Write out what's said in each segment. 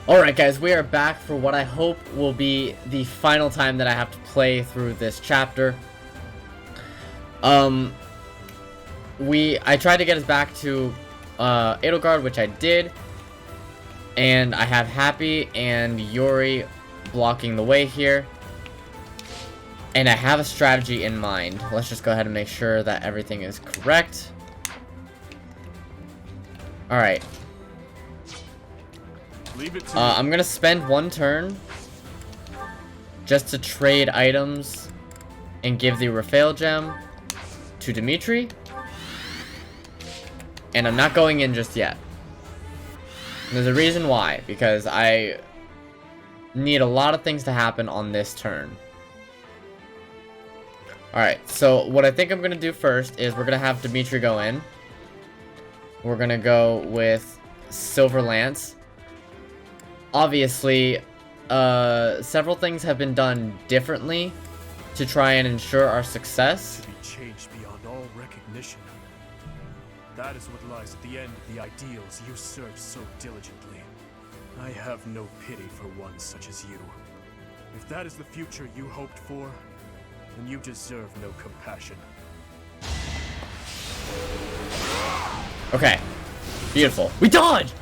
Alright guys, we are back for what I hope will be the final time that I have to play through this chapter. I tried to get us back to Edelgard, which I did. And I have Happy and Yuri blocking the way here. And I have a strategy in mind. Let's just go ahead and make sure that everything is correct. Alright. I'm gonna spend one turn just to trade items and give the Raphael gem to Dimitri. And I'm not going in just yet. There's a reason why, because I need a lot of things to happen on this turn. Alright, so what I think I'm gonna do first is we're gonna have Dimitri go in. We're gonna go with Silver Lance. Obviously, several things have been done differently to try and ensure our success. To be changed beyond all recognition. That is what lies at the end of the ideals you serve so diligently. I have no pity for one such as you. If that is the future you hoped for, then you deserve no compassion. Okay. Beautiful. We dodged!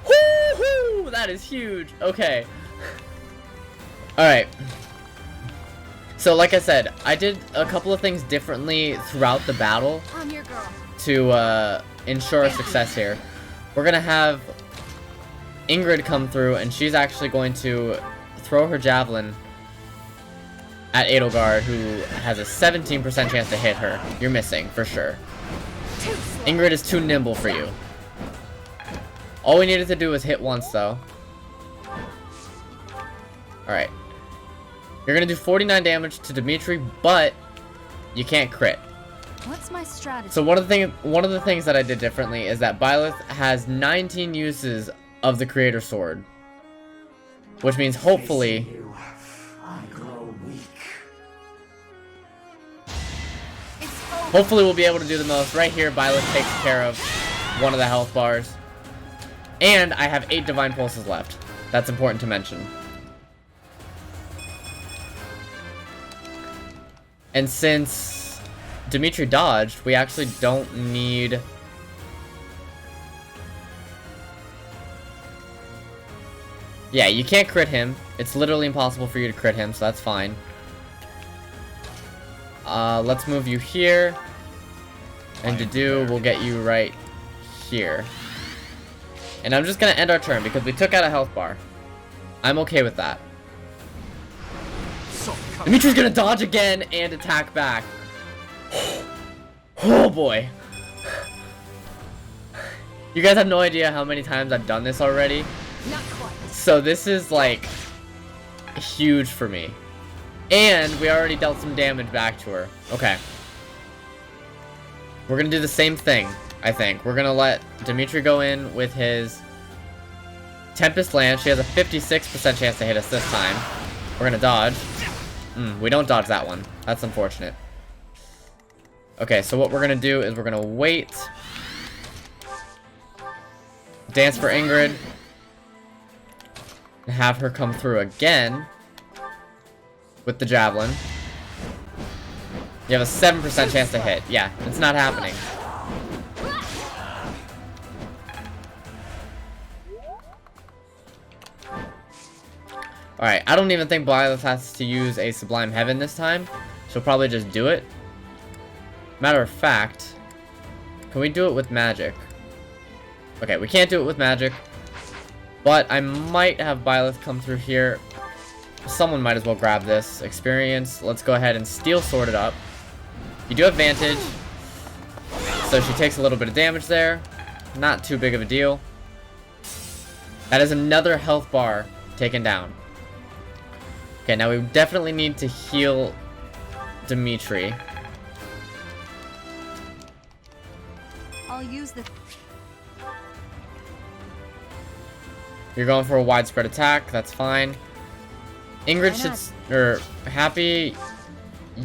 Woohoo! That is huge. Okay. Alright. So, like I said, I did a couple of things differently throughout the battle to ensure our success here. We're gonna have Ingrid come through, and she's actually going to throw her javelin at Edelgard, who has a 17% chance to hit her. You're missing, for sure. Ingrid is too nimble for you. All we needed to do was hit once, though. Alright. You're gonna do 49 damage to Dimitri, but you can't crit. What's my strategy? So one of the things that I did differently is that Byleth has 19 uses of the Creator Sword. Which means hopefully we'll be able to do the most. Right here, Byleth takes care of one of the health bars. And I have 8 Divine Pulses left. That's important to mention. And since Dimitri dodged, we actually don't need... Yeah, you can't crit him. It's literally impossible for you to crit him, so that's fine. Let's move you here. And we'll get you right here. And I'm just gonna end our turn because we took out a health bar. I'm okay with that. Dimitri's gonna dodge again and attack back. Oh boy. You guys have no idea how many times I've done this already. Not quite. So this is like huge for me. And we already dealt some damage back to her. Okay. We're gonna do the same thing, I think. We're gonna let Dimitri go in with his Tempest Lance. She has a 56% chance to hit us this time. We're gonna dodge. We don't dodge that one. That's unfortunate. Okay, so what we're gonna do is we're gonna wait. Dance for Ingrid. And have her come through again with the javelin. You have a 7% chance to hit. Yeah, it's not happening. Alright, I don't even think Byleth has to use a Sublime Heaven this time. She'll probably just do it. Matter of fact, can we do it with magic? Okay, we can't do it with magic. But I might have Byleth come through here. Someone might as well grab this experience. Let's go ahead and Steel Sword it up. You do have Vantage. So she takes a little bit of damage there. Not too big of a deal. That is another health bar taken down. Okay, now we definitely need to heal Dimitri. I'll use the... You're going for a widespread attack. That's fine. Ingrid should... Happy...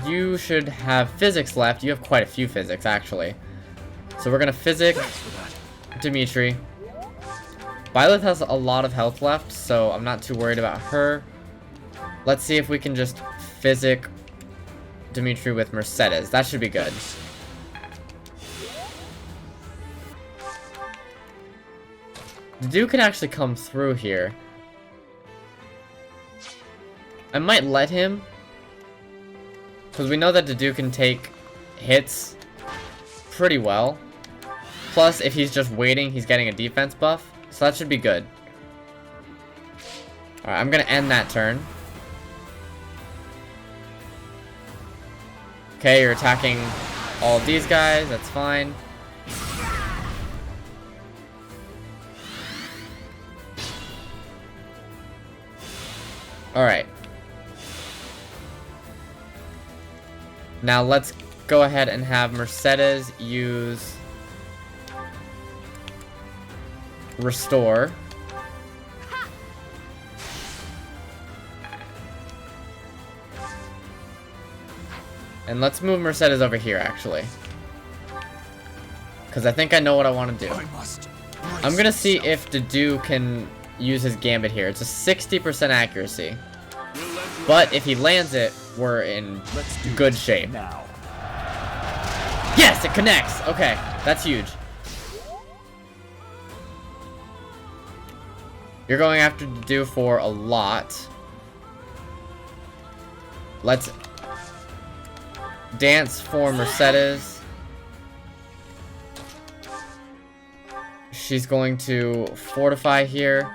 You should have physics left. You have quite a few physics, actually. So we're gonna physic Dimitri. Violet has a lot of health left, so I'm not too worried about her. Let's see if we can just physic Dimitri with Mercedes. That should be good. The dude can actually come through here. I might let him, because we know that the dude can take hits pretty well. Plus, if he's just waiting, he's getting a defense buff. So that should be good. Alright, I'm gonna end that turn. Okay, you're attacking all of these guys. That's fine. Alright. Now let's go ahead and have Mercedes use Restore. And let's move Mercedes over here, actually. Because I think I know what I want to do. I'm going to see if Dedue can use his gambit here. It's a 60% accuracy. But if he lands it, we're in good shape. Yes, it connects! Okay, that's huge. You're going after Dedue for a lot. Let's dance for Mercedes. She's going to fortify here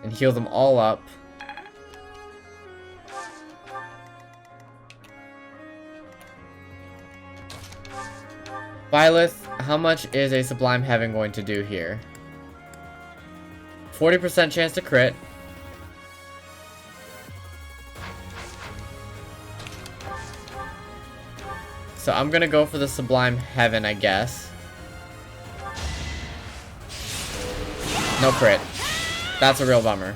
and heal them all up. Violet, how much is a Sublime Heaven going to do here? 40% chance to crit. So I'm gonna go for the Sublime Heaven, I guess. No crit. That's a real bummer.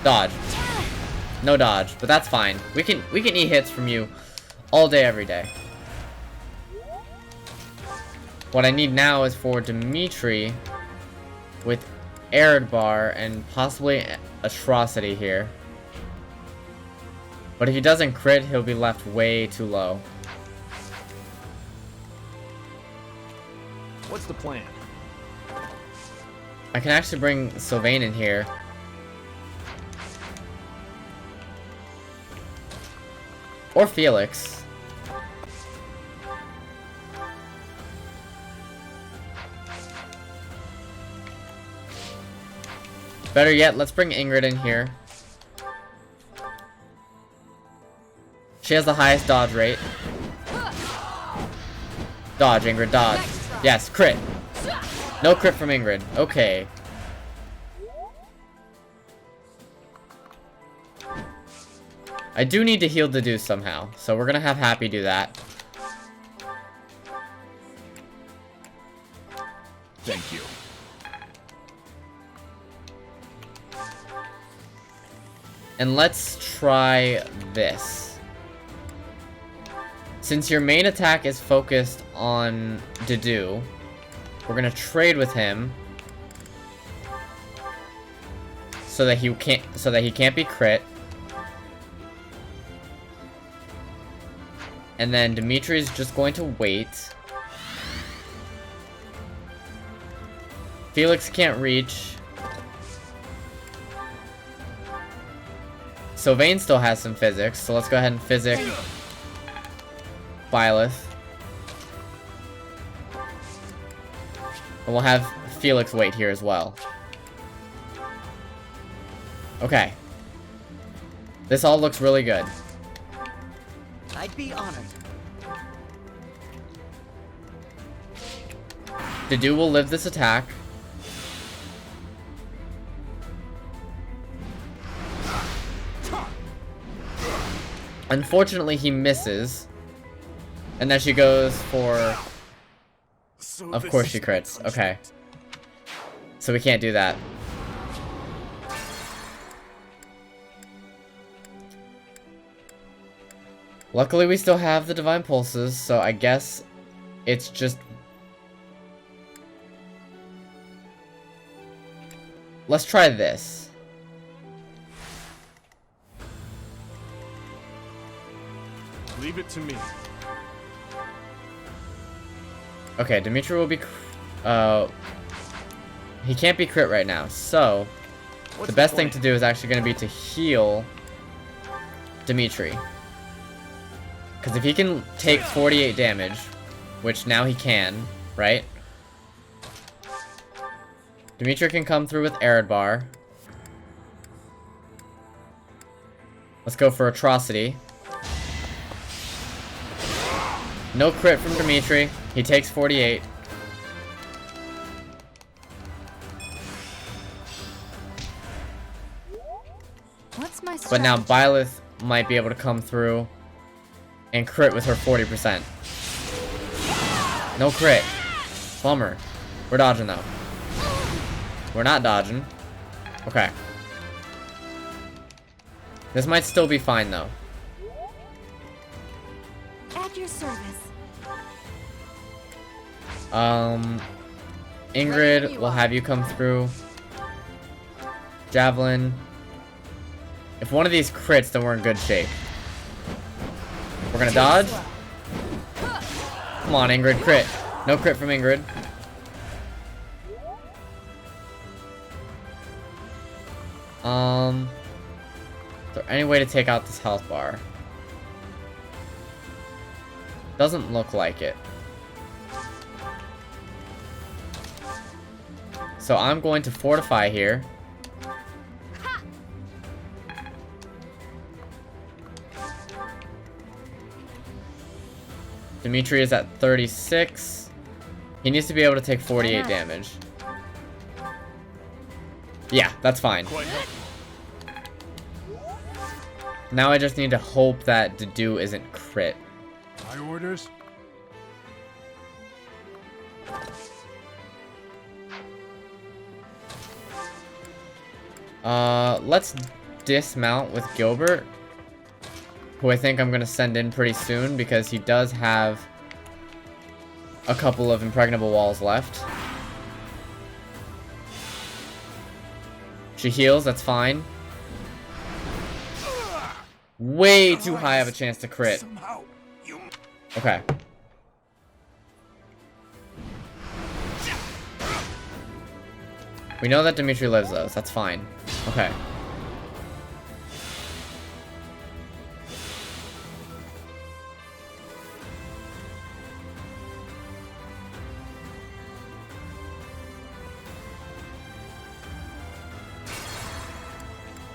Dodge. No dodge, but that's fine. We can eat hits from you all day, every day. What I need now is for Dimitri with Edelgard and possibly Atrocity here. But if he doesn't crit, he'll be left way too low. What's the plan? I can actually bring Sylvain in here. Or Felix. Better yet, let's bring Ingrid in here. She has the highest dodge rate. Dodge, Ingrid, dodge. Yes, crit. No crit from Ingrid. Okay. I do need to heal Dedue somehow, so we're gonna have Happy do that. Thank you. And let's try this. Since your main attack is focused on Dedue, we're gonna trade with him so that he can't be crit. And then Dimitri's just going to wait. Felix can't reach. Sylvain still has some physics, so let's go ahead and physic Violet. And we'll have Felix wait here as well. Okay. This all looks really good. I'd be honored. Dedue will live this attack. Unfortunately, he misses. And then she goes for... Of course she crits. Okay. So we can't do that. Luckily, we still have the Divine Pulses, so I guess it's just... let's try this. Leave it to me. Okay, Dimitri will be... he can't be crit right now, so... the best thing to do is actually going to be to heal Dimitri. Because if he can take 48 damage, which now he can, right? Dimitri can come through with Edelgard. Let's go for Atrocity. No crit from Dimitri. He takes 48. What's my But now strategy? Byleth might be able to come through and crit with her 40%. No crit. Bummer. We're dodging though. We're not dodging. Okay. This might still be fine though. At your service. Ingrid will have you come through. Javelin. If one of these crits, then we're in good shape. We're gonna dodge. Come on, Ingrid, crit. No crit from Ingrid. Is there any way to take out this health bar? Doesn't look like it. So I'm going to fortify here. Dimitri is at 36. He needs to be able to take 48 damage. Yeah, that's fine. Now I just need to hope that Dedu isn't crit. My orders? Let's dismount with Gilbert, who I think I'm gonna send in pretty soon because he does have a couple of impregnable walls left. She heals, that's fine. Way too high of a chance to crit. Okay. We know that Dimitri lives though, so that's fine. Okay.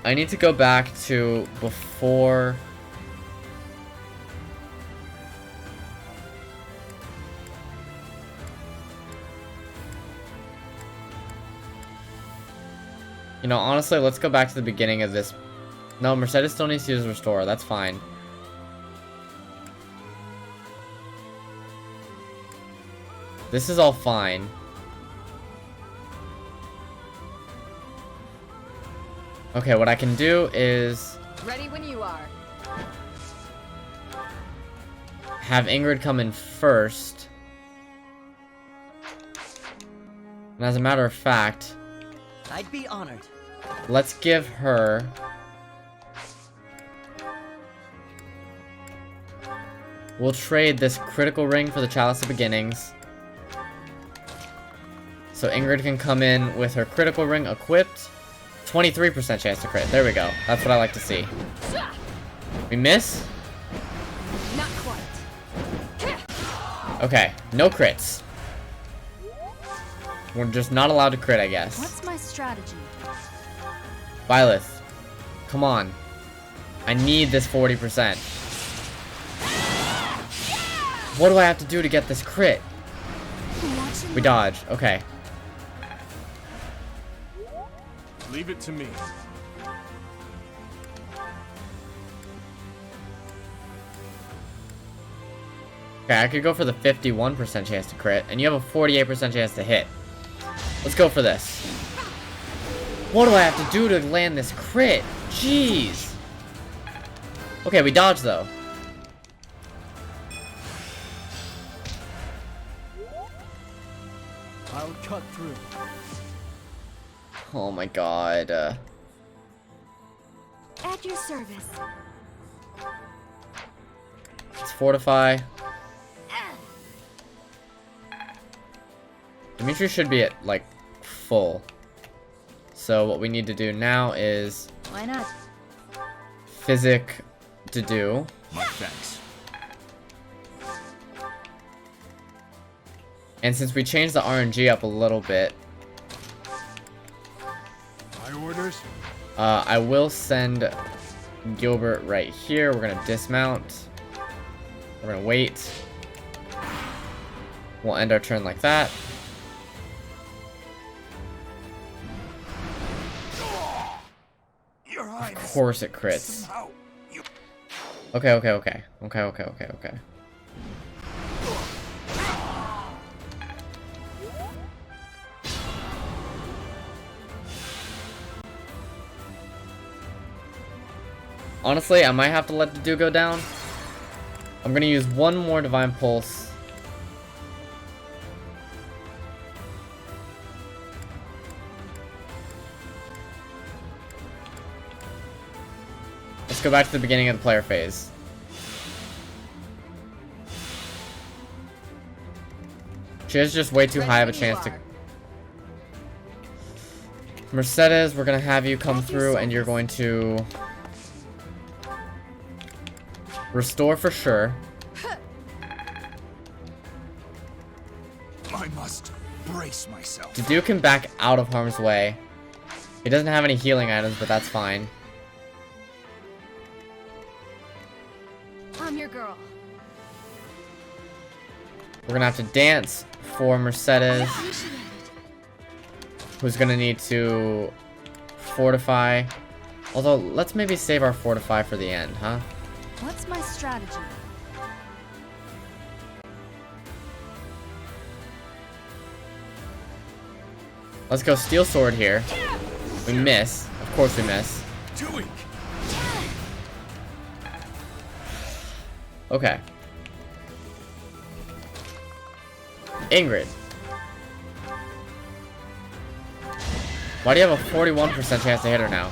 I need to go back to before... You know, honestly, let's go back to the beginning of this. No, Mercedes still needs to use Restore. That's fine. This is all fine. Okay, what I can do is... Ready when you are. have Ingrid come in first. And as a matter of fact... I'd be honored. let's give her... we'll trade this critical ring for the Chalice of Beginnings. So Ingrid can come in with her critical ring equipped. 23% chance to crit. There we go. That's what I like to see. We miss? Not quite. Okay. No crits. We're just not allowed to crit, I guess. What's my strategy? Byleth. Come on. I need this 40%. What do I have to do to get this crit? We dodge. Okay. Leave it to me. Okay, I could go for the 51% chance to crit, and you have a 48% chance to hit. Let's go for this. What do I have to do to land this crit? Jeez. Okay, we dodge though. I'll cut through. Oh my god. At your service. Let's fortify. Dimitri should be at, like, full. So what we need to do now is... Why not? Physic to do. My thanks. And since we changed the RNG up a little bit, My orders? I will send Gilbert right here. We're gonna dismount. We're gonna wait. We'll end our turn like that. Your Of Highness. course it crits. Somehow you Okay. Honestly, I might have to let the dew go down. I'm gonna use one more Divine Pulse. Let's go back to the beginning of the player phase. She has just way too high of a chance to... Mercedes, we're gonna have you come through and you're going to... Restore for sure. I must brace myself. Dedu can back out of harm's way. He doesn't have any healing items, but that's fine. I'm your girl. We're gonna have to dance for Mercedes, Appreciate it. who's gonna need to fortify. Although, let's maybe save our fortify for the end, huh? What's my strategy? Let's go Steel Sword here. We miss. Of course we miss. Too weak. Okay. Ingrid. Why do you have a 41% chance to hit her now?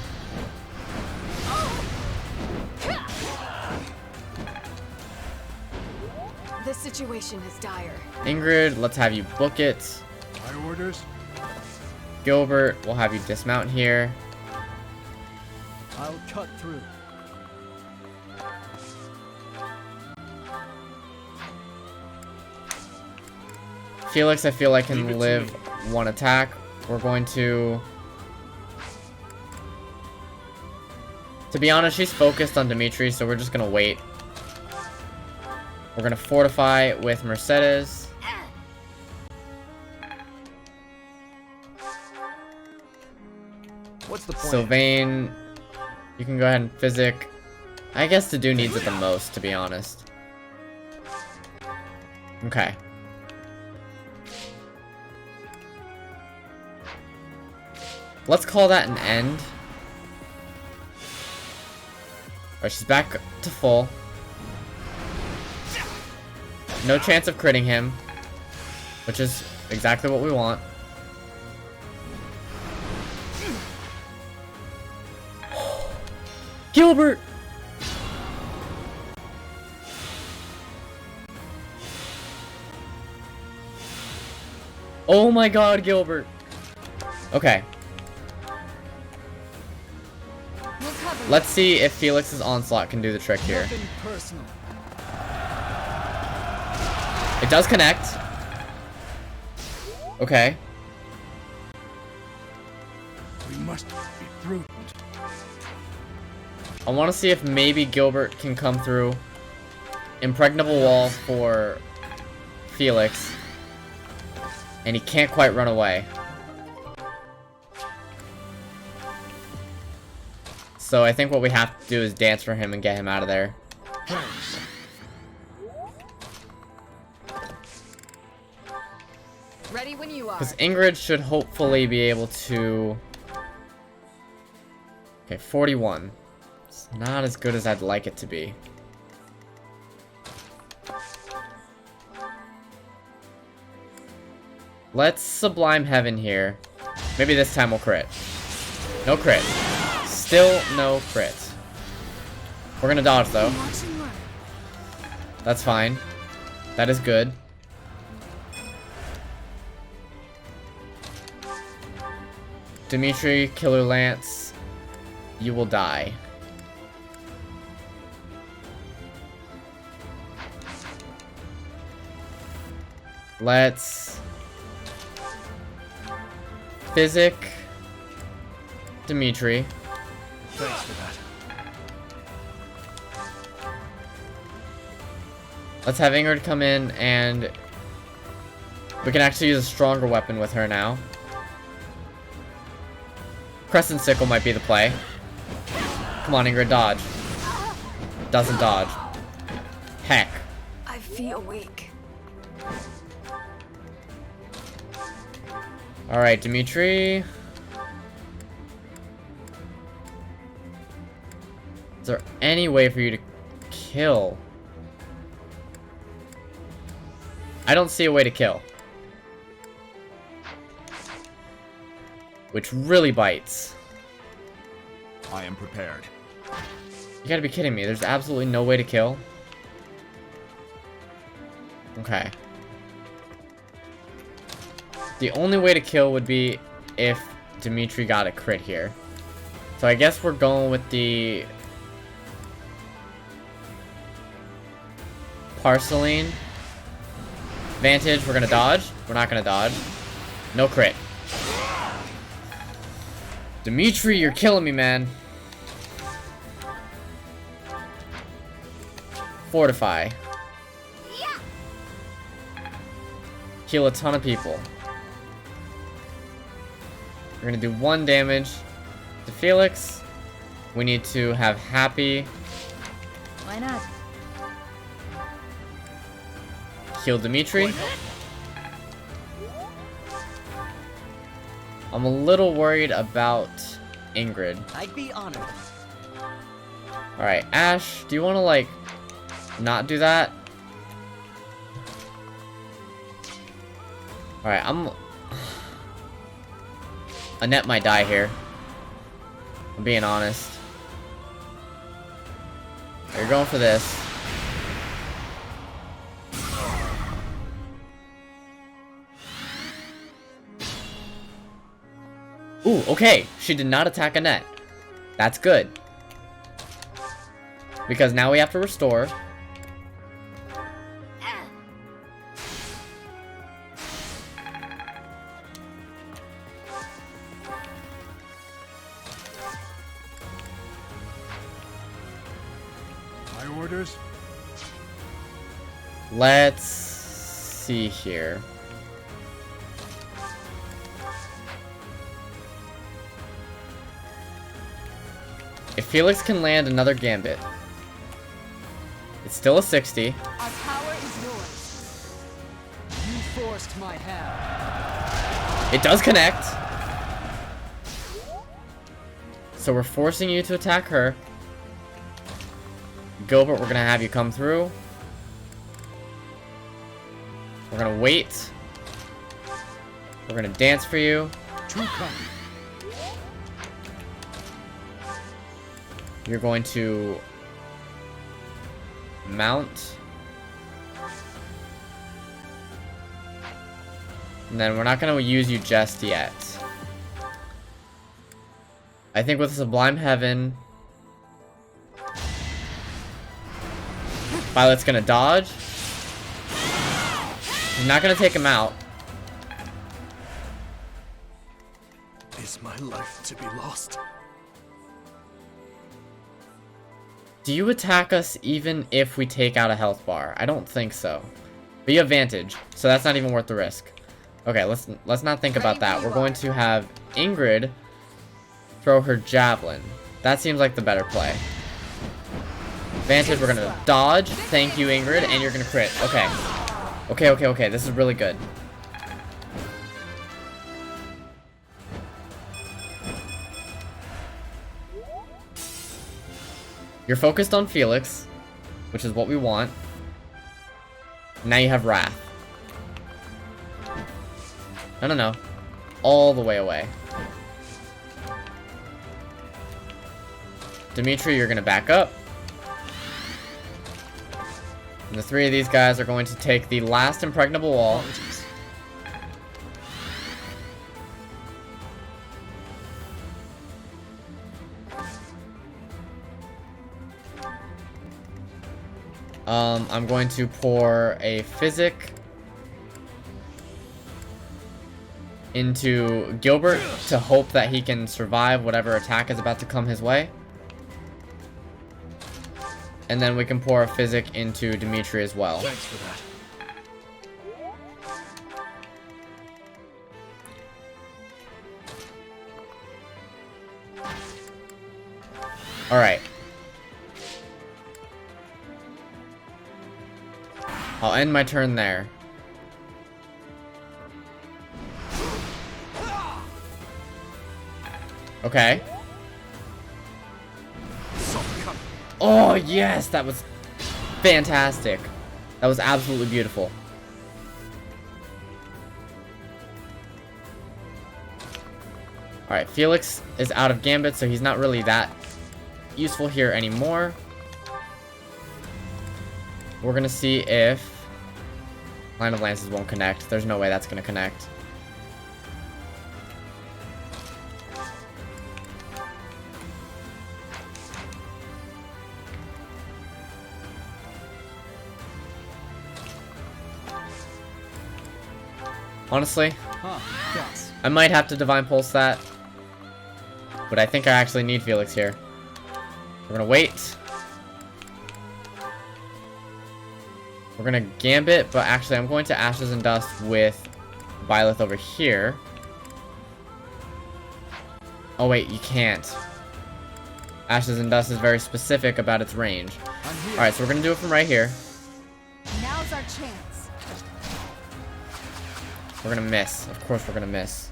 The situation is dire. Ingrid, let's have you book it. My orders? Gilbert, we'll have you dismount here. I'll cut through. Felix, I feel like Leave it can to live me. one attack. We're going to... To be honest, she's focused on Dimitri, so we're just gonna wait. We're gonna fortify with Mercedes. What's the plan? Sylvain, you can go ahead and physic. I guess Dedu needs it the most, to be honest. Okay. Let's call that an end. Alright, she's back to full. No chance of critting him, which is exactly what we want. Gilbert! Oh my god, Gilbert! Okay. We'll cover Let's see if Felix's Onslaught can do the trick here. Nothing personal. It does connect. Okay. We must be prudent. I want to see if maybe Gilbert can come through. Impregnable wall for Felix. And he can't quite run away. So I think what we have to do is dance for him and get him out of there. ready when you are. Because Ingrid should hopefully be able to... Okay, 41. It's not as good as I'd like it to be. Let's Sublime Heaven here. Maybe this time we'll crit. No crit. Still no crit. We're gonna dodge though. That's fine. That is good. Dimitri, Killer Lance, you will die. Let's Physic Dimitri. Thanks for that. Let's have Ingrid come in, and we can actually use a stronger weapon with her now. Crescent Sickle might be the play. Come on, Ingrid, dodge. Doesn't dodge. Heck. I feel weak. Alright, Dimitri. Is there any way for you to kill? I don't see a way to kill. Which really bites. I am prepared. You gotta be kidding me. There's absolutely no way to kill. Okay. The only way to kill would be if Dimitri got a crit here. So I guess we're going with the Parceline. Vantage, we're gonna dodge. We're not gonna dodge. No crit. Dimitri, you're killing me, man. Fortify. Heal a ton of people. We're gonna do 1 damage to Felix. We need to have Happy. Why not? Heal Dimitri. I'm a little worried about Ingrid. I'd be honored. Alright, Ash, do you want to, like, not do that? Alright, Annette might die here. I'm being honest. You're going for this. Ooh, okay. She did not attack Annette. That's good. Because now we have to restore. My orders? Let's see here. If Felix can land another gambit, it's still a 60. Our power is yours. You forced my hand. It does connect. So we're forcing you to attack her. Gilbert, we're gonna have you come through. We're gonna wait. We're gonna dance for you. You're going to mount. And then we're not going to use you just yet. I think with Sublime Heaven, Violet's going to dodge. She's not going to take him out. Is my life to be lost? Do you attack us even if we take out a health bar? I don't think so. But you have Vantage, so that's not even worth the risk. Okay, let's not think about that. We're going to have Ingrid throw her javelin. That seems like the better play. Vantage, we're gonna dodge. Thank you, Ingrid, and you're gonna crit. Okay. Okay. This is really good. You're focused on Felix, which is what we want. Now you have Wrath. No. All the way away. Dimitri, you're gonna back up. And the 3 of these guys are going to take the last impregnable wall. I'm going to pour a physic into Gilbert to hope that he can survive whatever attack is about to come his way. And then we can pour a physic into Dimitri as well. Thanks for that. Alright. I'll end my turn there. Okay. Oh, yes! That was fantastic. That was absolutely beautiful. Alright, Felix is out of Gambit, so he's not really that useful here anymore. We're gonna see if Line of Lances won't connect. There's no way that's gonna connect. Honestly, I might have to Divine Pulse that, but I think I actually need Felix here. We're gonna wait. We're gonna Gambit, but actually I'm going to Ashes and Dust with Byleth over here. Oh wait, you can't. Ashes and Dust is very specific about its range. Alright, so we're gonna do it from right here. Now's our chance. We're gonna miss. Of course we're gonna miss.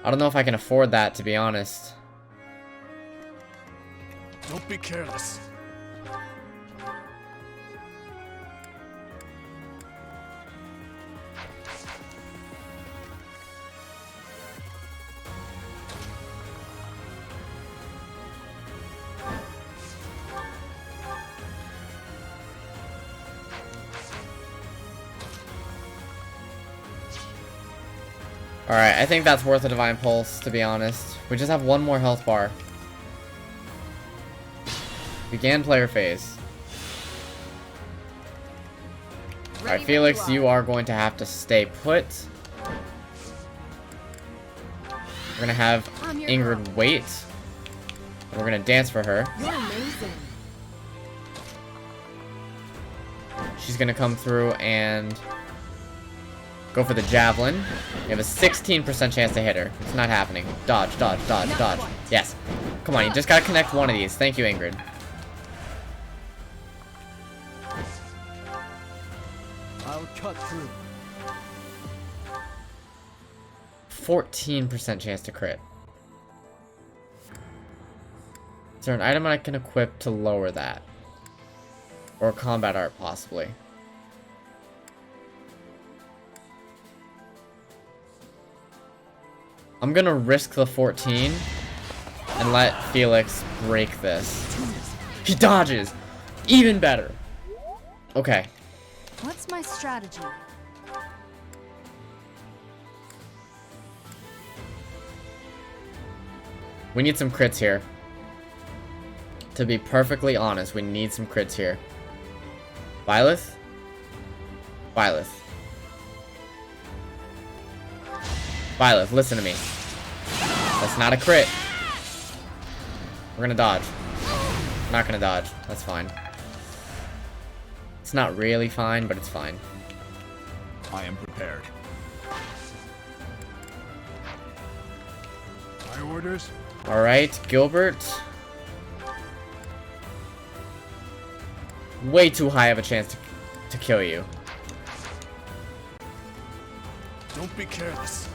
I don't know if I can afford that, to be honest. Don't be careless. Alright, I think that's worth a Divine Pulse, to be honest. We just have one more health bar. Begin player phase. Alright, Felix, you are going to have to stay put. We're gonna have Ingrid wait. And we're gonna dance for her. You're amazing. She's gonna come through and go for the Javelin. You have a 16% chance to hit her. It's not happening. Dodge, dodge, dodge, dodge. Yes. Come on, you just gotta connect one of these. Thank you, Ingrid. I'll cut through. 14% chance to crit. Is there an item I can equip to lower that? Or combat art, possibly. I'm gonna risk the 14 and let Felix break this. He dodges! Even better! Okay. What's my strategy? We need some crits here. To be perfectly honest, we need some crits here. Byleth? Byleth. Byleth, listen to me. That's not a crit. We're gonna dodge. I'm not gonna dodge. That's fine. It's not really fine, but it's fine. I am prepared. My orders? Alright, Gilbert. Way too high of a chance to kill you. Don't be careless.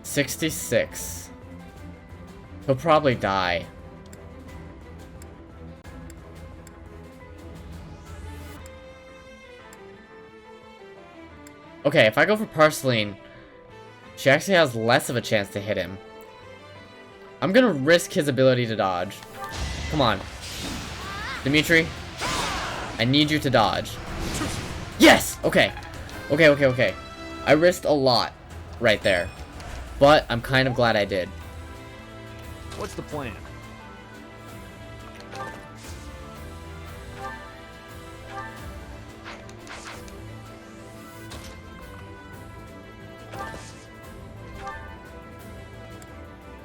$66. He'll probably die. Okay, if I go for Parceline, she actually has less of a chance to hit him. I'm gonna risk his ability to dodge. Come on. Dimitri, I need you to dodge. Yes! Okay. Okay. I risked a lot right there. But I'm kind of glad I did. What's the plan?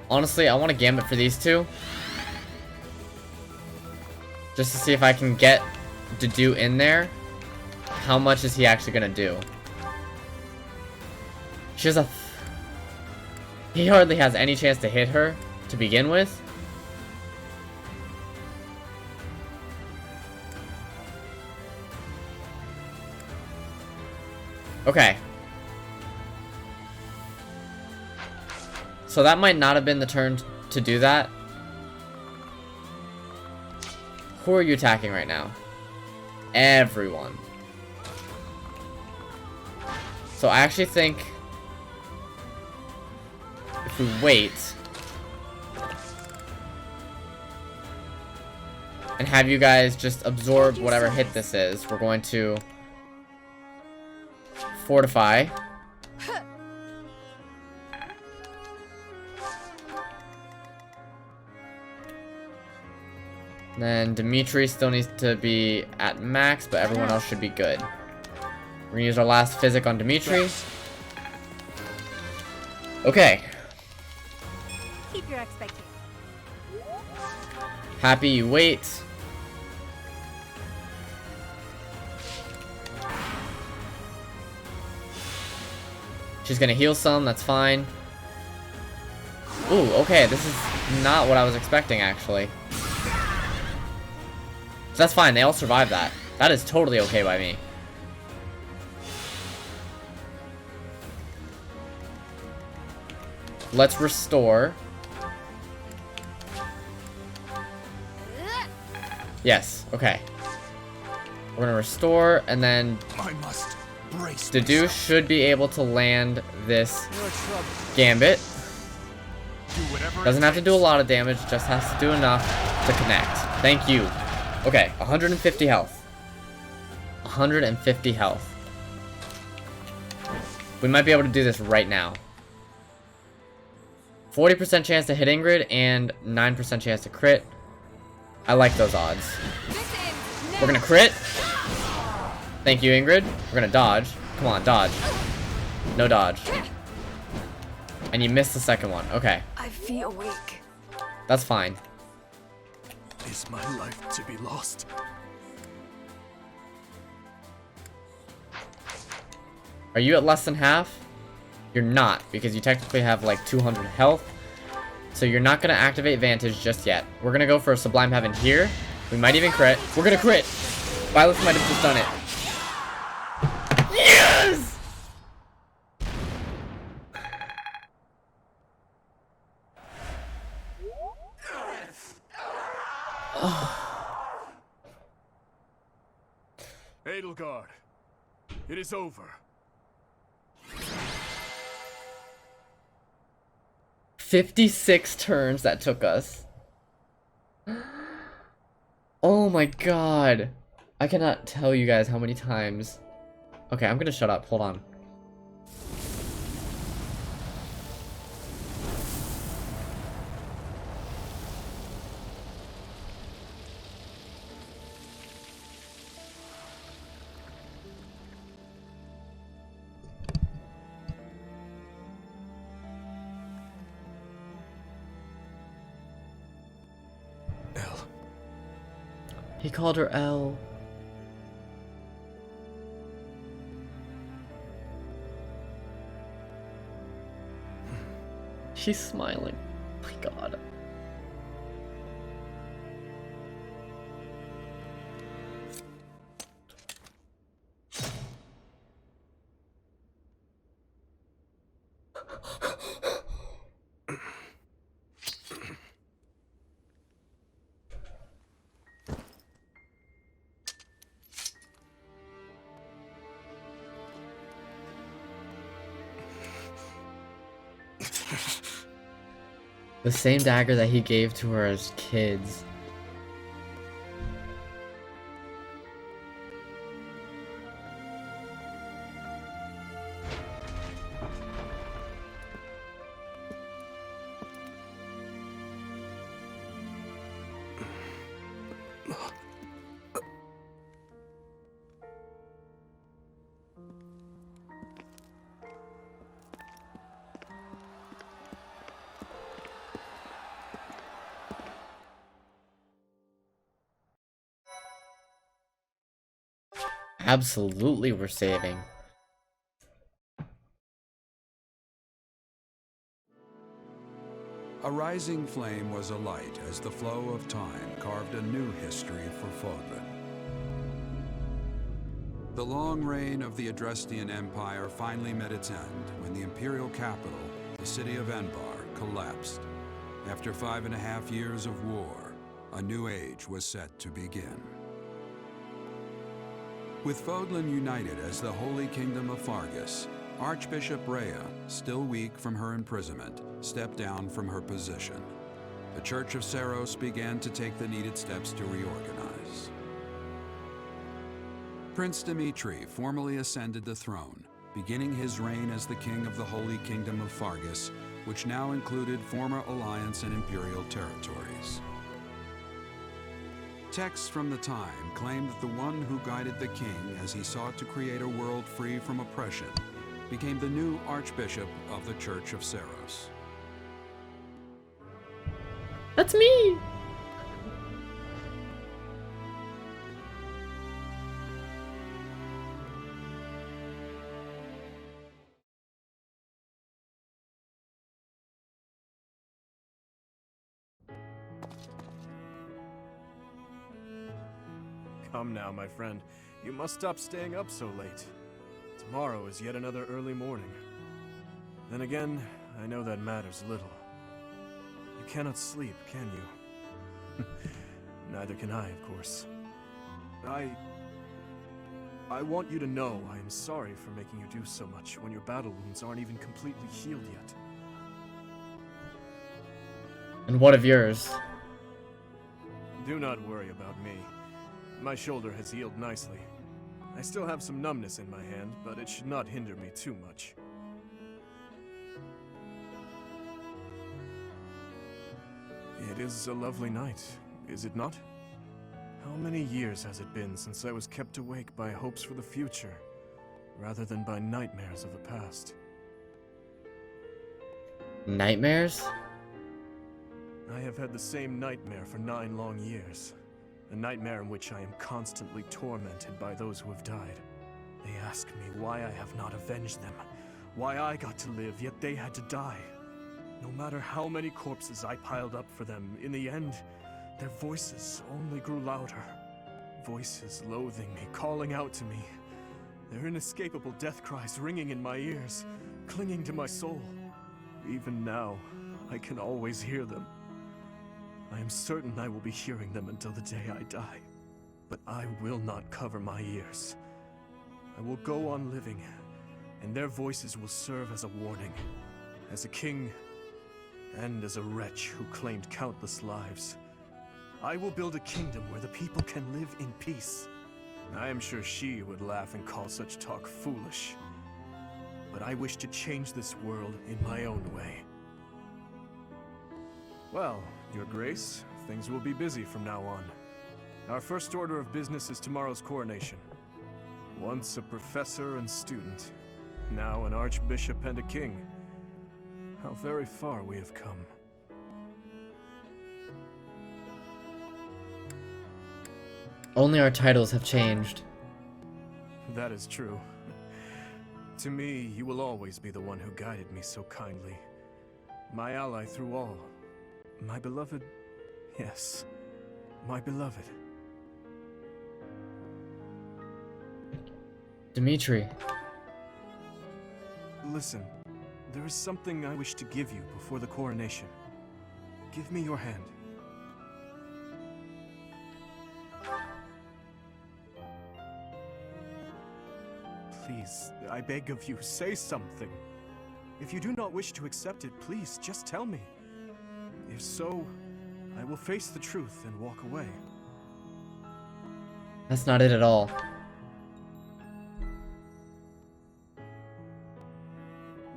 Honestly, I want to gambit for these two. Just to see if I can get Dedue in there. How much is he actually going to do? She has a... He hardly has any chance to hit her to begin with. Okay. So that might not have been the turn to do that. Who are you attacking right now? Everyone. So I actually think if we wait and have you guys just absorb whatever hit this is, we're going to fortify. Then Dimitri still needs to be at max, but everyone else should be good. We're gonna use our last physic on Dimitri. Okay. Keep your expectations. Happy you wait. She's gonna heal some, that's fine. Ooh, okay, this is not what I was expecting, actually. So that's fine, they all survived that. That is totally okay by me. Let's restore. Yes, okay. We're gonna restore, and then I must brace Dedue myself. should be able to land this No trouble. gambit. Do whatever Doesn't it have to do a takes. lot of damage, just has to do enough to connect. Thank you. Okay, 150 health. 150 health. We might be able to do this right now. 40% chance to hit Ingrid and 9% chance to crit. I like those odds. We're gonna crit. Thank you, Ingrid. We're gonna dodge. Come on, dodge. No dodge. And you missed the second one. Okay, I feel weak. that's fine. Is my life to be lost? Are you at less than half? You're not, because you technically have like 200 health. So you're not gonna activate Vantage just yet. We're gonna go for a Sublime Heaven here. We might even crit. We're gonna crit! Violet might have just done it. Yes! Edelgard, it is over. 56 turns that took us. Oh my god. I cannot tell you guys how many times. Okay, I'm gonna shut up. Hold on. L. He called her L. She's smiling. Oh my god. The same dagger that he gave to her as kids. Absolutely, we're saving. A rising flame was alight as the flow of time carved a new history for Fodlan. The long reign of the Adrestian Empire finally met its end when the imperial capital, the city of Embark, collapsed. After 5.5 years of war, a new age was set to begin. With Fodlan united as the Holy Kingdom of Faerghus, Archbishop Rhea, still weak from her imprisonment, stepped down from her position. The Church of Seiros began to take the needed steps to reorganize. Prince Dimitri formally ascended the throne, beginning his reign as the king of the Holy Kingdom of Faerghus, which now included former Alliance and Imperial territories. Texts from the time claim that the one who guided the king as he sought to create a world free from oppression became the new Archbishop of the Church of Seiros. That's me! Come now, my friend. You must stop staying up so late. Tomorrow is yet another early morning. Then again, I know that matters little. You cannot sleep, can you? Neither can I, of course. I want you to know I am sorry for making you do so much when your battle wounds aren't even completely healed yet. And what of yours? Do not worry about me. My shoulder has healed nicely. I still have some numbness in my hand, but it should not hinder me too much. It is a lovely night, is it not? How many years has it been since I was kept awake by hopes for the future, rather than by nightmares of the past? Nightmares? I have had the same nightmare for 9 long years. A nightmare in which I am constantly tormented by those who have died. They ask me why I have not avenged them, why I got to live, yet they had to die. No matter how many corpses I piled up for them, in the end, their voices only grew louder. Voices loathing me, calling out to me. Their inescapable death cries ringing in my ears, clinging to my soul. Even now, I can always hear them. I am certain I will be hearing them until the day I die. But I will not cover my ears. I will go on living, and their voices will serve as a warning. As a king, and as a wretch who claimed countless lives. I will build a kingdom where the people can live in peace. I am sure she would laugh and call such talk foolish. But I wish to change this world in my own way. Well, Your Grace, things will be busy from now on. Our first order of business is tomorrow's coronation. Once a professor and student, now an archbishop and a king. How very far we have come. Only our titles have changed. That is true. To me, you will always be the one who guided me so kindly. My ally through all. My beloved... Yes, my beloved. Dimitri. Listen, there is something I wish to give you before the coronation. Give me your hand. Please, I beg of you, say something. If you do not wish to accept it, please, just tell me. If so, I will face the truth and walk away. That's not it at all.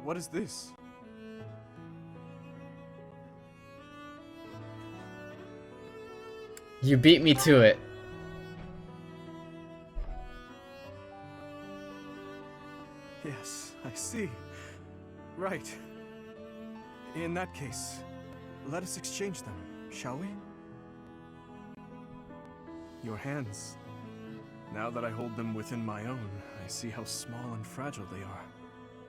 What is this? You beat me to it. Yes, I see. Right. In that case, let us exchange them, shall we? Your hands. Now that I hold them within my own, I see how small and fragile they are.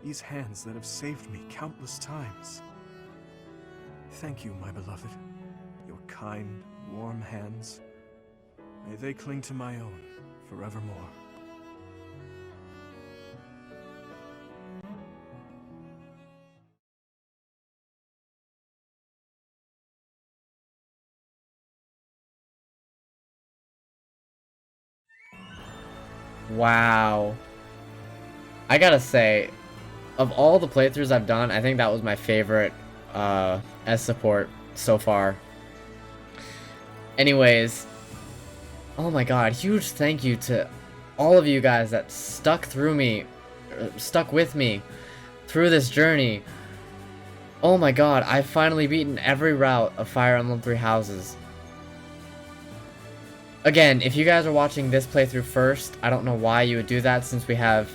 These hands that have saved me countless times. Thank you, my beloved. Your kind, warm hands. May they cling to my own forevermore. Wow. I gotta say, of all the playthroughs I've done, I think that was my favorite as support so far. Anyways, oh my god, huge thank you to all of you guys that stuck with me through this journey. Oh my god, I've finally beaten every route of Fire Emblem Three Houses. Again, if you guys are watching this playthrough first, I don't know why you would do that since we have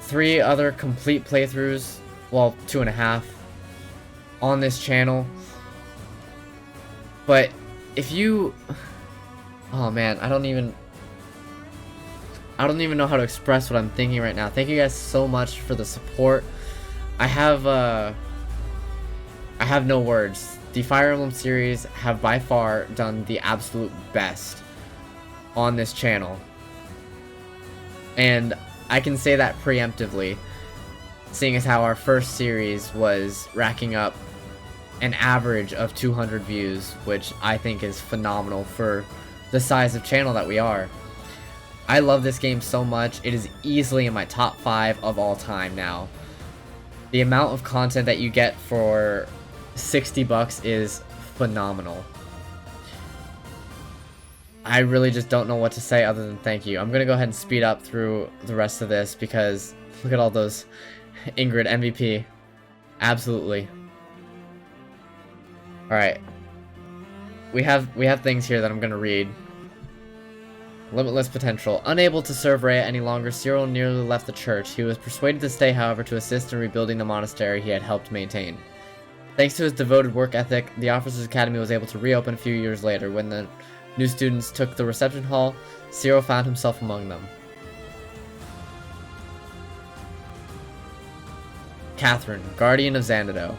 3 other complete playthroughs, well, 2.5, on this channel. But if you... oh man, I don't even know how to express what I'm thinking right now. Thank you guys so much for the support. I have no words. The Fire Emblem series have by far done the absolute best on this channel. And I can say that preemptively, seeing as how our first series was racking up an average of 200 views, which I think is phenomenal for the size of channel that we are. I love this game so much. It is easily in my top 5 of all time now. The amount of content that you get for $60 is phenomenal. I really just don't know what to say other than thank you. I'm gonna go ahead and speed up through the rest of this because look at all those. Ingrid MVP. Absolutely. Alright. We have things here that I'm gonna read. Limitless potential. Unable to serve Rhea any longer, Cyril nearly left the church. He was persuaded to stay, however, to assist in rebuilding the monastery he had helped maintain. Thanks to his devoted work ethic, the Officers' Academy was able to reopen a few years later. When the new students took the reception hall, Cyril found himself among them. Catherine, Guardian of Xanadu.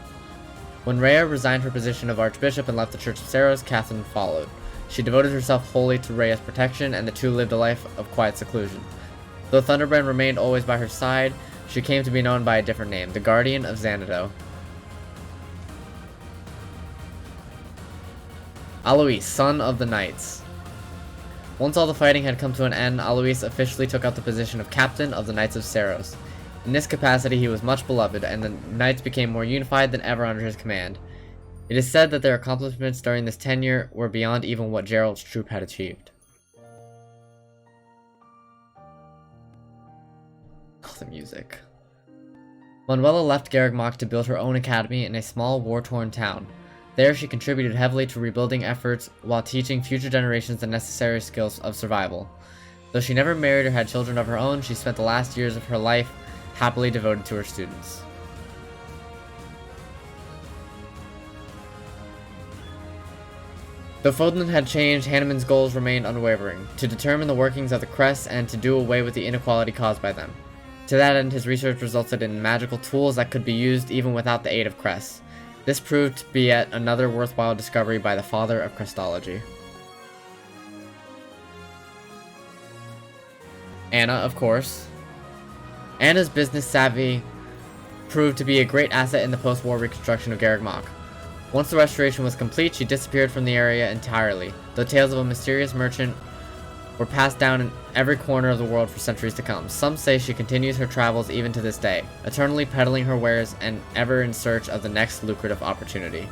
When Rhea resigned her position of Archbishop and left the Church of Seiros, Catherine followed. She devoted herself wholly to Rhea's protection, and the two lived a life of quiet seclusion. Though Thunderbrand remained always by her side, she came to be known by a different name, the Guardian of Xanadu. Alois, Son of the Knights. Once all the fighting had come to an end, Alois officially took up the position of Captain of the Knights of Seiros. In this capacity, he was much beloved, and the Knights became more unified than ever under his command. It is said that their accomplishments during this tenure were beyond even what Gerald's troop had achieved. Oh, the music. Manuela left Garrigmach to build her own academy in a small, war-torn town. There, she contributed heavily to rebuilding efforts while teaching future generations the necessary skills of survival. Though she never married or had children of her own, she spent the last years of her life happily devoted to her students. Though Fodlan had changed, Hanneman's goals remained unwavering, to determine the workings of the crests and to do away with the inequality caused by them. To that end, his research resulted in magical tools that could be used even without the aid of crests. This proved to be yet another worthwhile discovery by the father of Crestology. Anna, of course. Anna's business savvy proved to be a great asset in the post-war reconstruction of Garrigmach. Once the restoration was complete, she disappeared from the area entirely, though tales of a mysterious merchant were passed down in every corner of the world for centuries to come. Some say she continues her travels even to this day, eternally peddling her wares and ever in search of the next lucrative opportunity.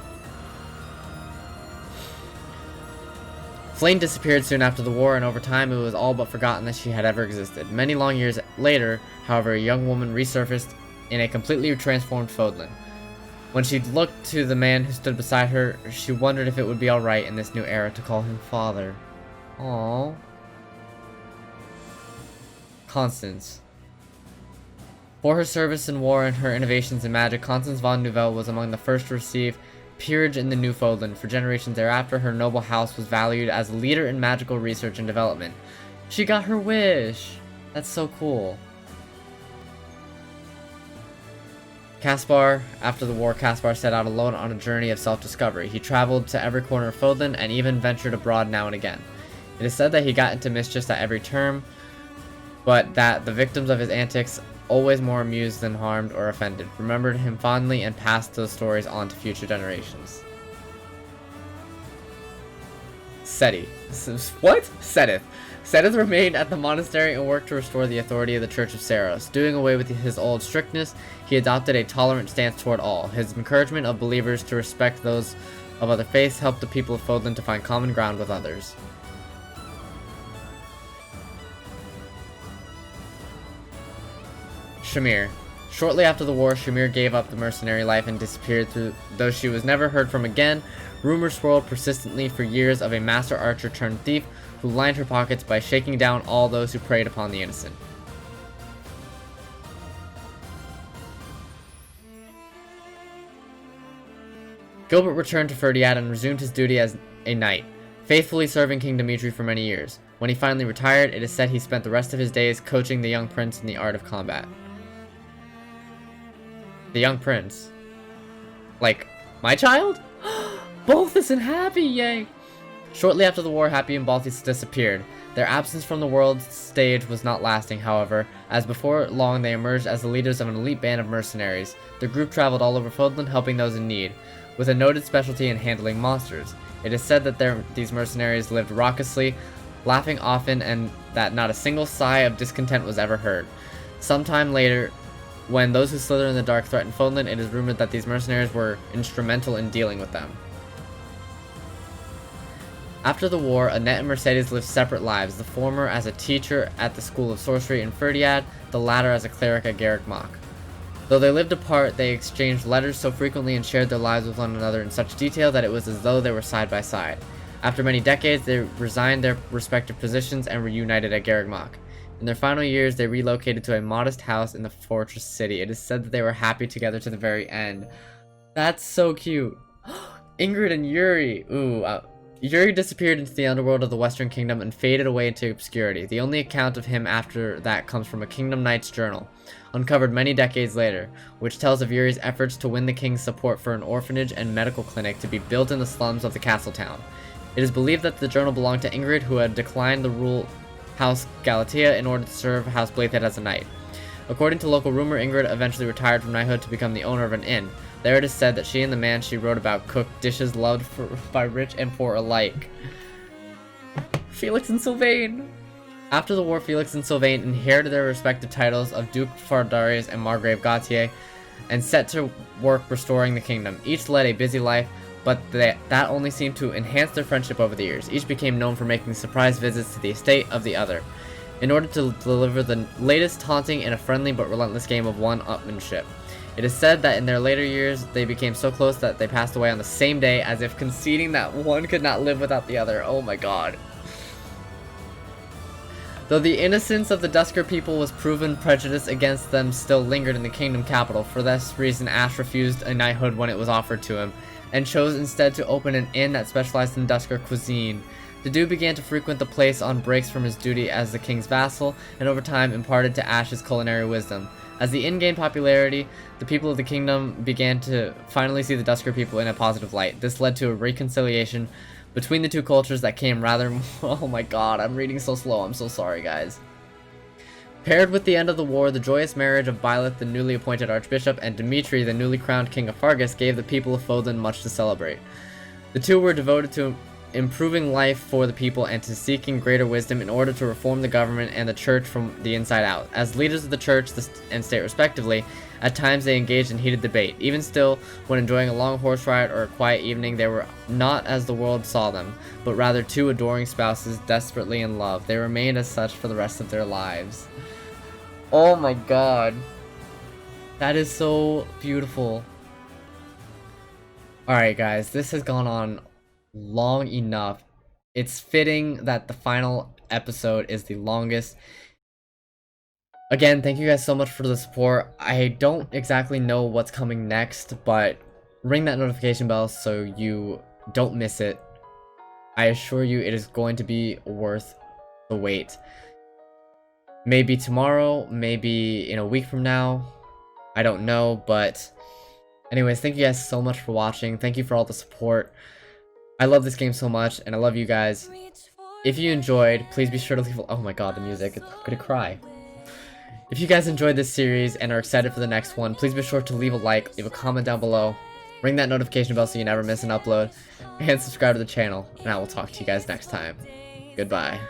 Flame disappeared soon after the war, and over time it was all but forgotten that she had ever existed. Many long years later, however, a young woman resurfaced in a completely transformed Fodlan. When she looked to the man who stood beside her, she wondered if it would be alright in this new era to call him father. Aww. Constance. For her service in war and her innovations in magic, Constance von Nouvelle was among the first to receive peerage in the New Fodlan. For generations thereafter, her noble house was valued as a leader in magical research and development. She got her wish! That's so cool. Caspar. After the war, Caspar set out alone on a journey of self-discovery. He traveled to every corner of Fodlan and even ventured abroad now and again. It is said that he got into mischief at every turn, but that the victims of his antics, always more amused than harmed or offended, remembered him fondly and passed those stories on to future generations. Seti. What? Setith. Setith remained at the monastery and worked to restore the authority of the Church of Seiros. Doing away with his old strictness, he adopted a tolerant stance toward all. His encouragement of believers to respect those of other faiths helped the people of Fodlan to find common ground with others. Shamir. Shortly after the war, Shamir gave up the mercenary life and disappeared, though she was never heard from again. Rumors swirled persistently for years of a master archer turned thief who lined her pockets by shaking down all those who preyed upon the innocent. Gilbert returned to Ferdiad and resumed his duty as a knight, faithfully serving King Dimitri for many years. When he finally retired, it is said he spent the rest of his days coaching the young prince in the art of combat. The young prince? Like, my child? Balthus and Happy, yay! Shortly after the war, Happy and Balthus disappeared. Their absence from the world stage was not lasting, however, as before long they emerged as the leaders of an elite band of mercenaries. The group traveled all over Fodlan, helping those in need, with a noted specialty in handling monsters. It is said that these mercenaries lived raucously, laughing often, and that not a single sigh of discontent was ever heard. Sometime later, when those who slither in the dark threatened Fodlan, it is rumored that these mercenaries were instrumental in dealing with them. After the war, Annette and Mercedes lived separate lives, the former as a teacher at the School of Sorcery in Ferdiad, the latter as a cleric at Garrick Mach. Though they lived apart, they exchanged letters so frequently and shared their lives with one another in such detail that it was as though they were side by side. After many decades, they resigned their respective positions and reunited at Garrick Mach. In their final years, they relocated to a modest house in the fortress city. It is said that they were happy together to the very end. That's so cute. Ingrid and Yuri. Yuri disappeared into the underworld of the Western Kingdom and faded away into obscurity. The only account of him after that comes from a Kingdom Knight's journal, uncovered many decades later, which tells of Yuri's efforts to win the king's support for an orphanage and medical clinic to be built in the slums of the castle town. It is believed that the journal belonged to Ingrid, who had declined the rule House Galatea in order to serve House Blathed as a knight. According to local rumor, Ingrid eventually retired from knighthood to become the owner of an inn. There it is said that she and the man she wrote about cooked dishes loved by rich and poor alike. Felix and Sylvain. After the war, Felix and Sylvain inherited their respective titles of Duke Fardarius and Margrave Gautier, and set to work restoring the kingdom. Each led a busy life, but that only seemed to enhance their friendship over the years. Each became known for making surprise visits to the estate of the other, in order to deliver the latest taunting in a friendly but relentless game of one-upmanship. It is said that in their later years, they became so close that they passed away on the same day, as if conceding that one could not live without the other. Oh my god. Though the innocence of the Dusker people was proven, prejudice against them still lingered in the kingdom capital. For this reason, Ash refused a knighthood when it was offered to him, and chose instead to open an inn that specialized in Dusker cuisine. The dude began to frequent the place on breaks from his duty as the king's vassal, and over time imparted to Ash his culinary wisdom. As the inn gained popularity, the people of the kingdom began to finally see the Dusker people in a positive light. This led to a reconciliation between the two cultures that came rather... Oh my god, I'm reading so slow, I'm so sorry guys. Paired with the end of the war, the joyous marriage of Byleth, the newly appointed archbishop, and Dimitri, the newly crowned king of Faerghus, gave the people of Fodlan much to celebrate. The two were devoted to improving life for the people and to seeking greater wisdom in order to reform the government and the church from the inside out. As leaders of the church and state respectively, at times they engaged in heated debate. Even still, when enjoying a long horse ride or a quiet evening, they were not as the world saw them, but rather two adoring spouses desperately in love. They remained as such for the rest of their lives. Oh my god. That is so beautiful. Alright guys, this has gone on long enough. It's fitting that the final episode is the longest. Again, thank you guys so much for the support. I don't exactly know what's coming next, but ring that notification bell so you don't miss it. I assure you it is going to be worth the wait. Maybe tomorrow, maybe in a week from now. I don't know, but anyways, thank you guys so much for watching. Thank you for all the support. I love this game so much, and I love you guys. If you enjoyed, please be sure to leave a... Oh my god, the music. I'm gonna cry. If you guys enjoyed this series and are excited for the next one, please be sure to leave a like, leave a comment down below, ring that notification bell so you never miss an upload, and subscribe to the channel, and I will talk to you guys next time. Goodbye.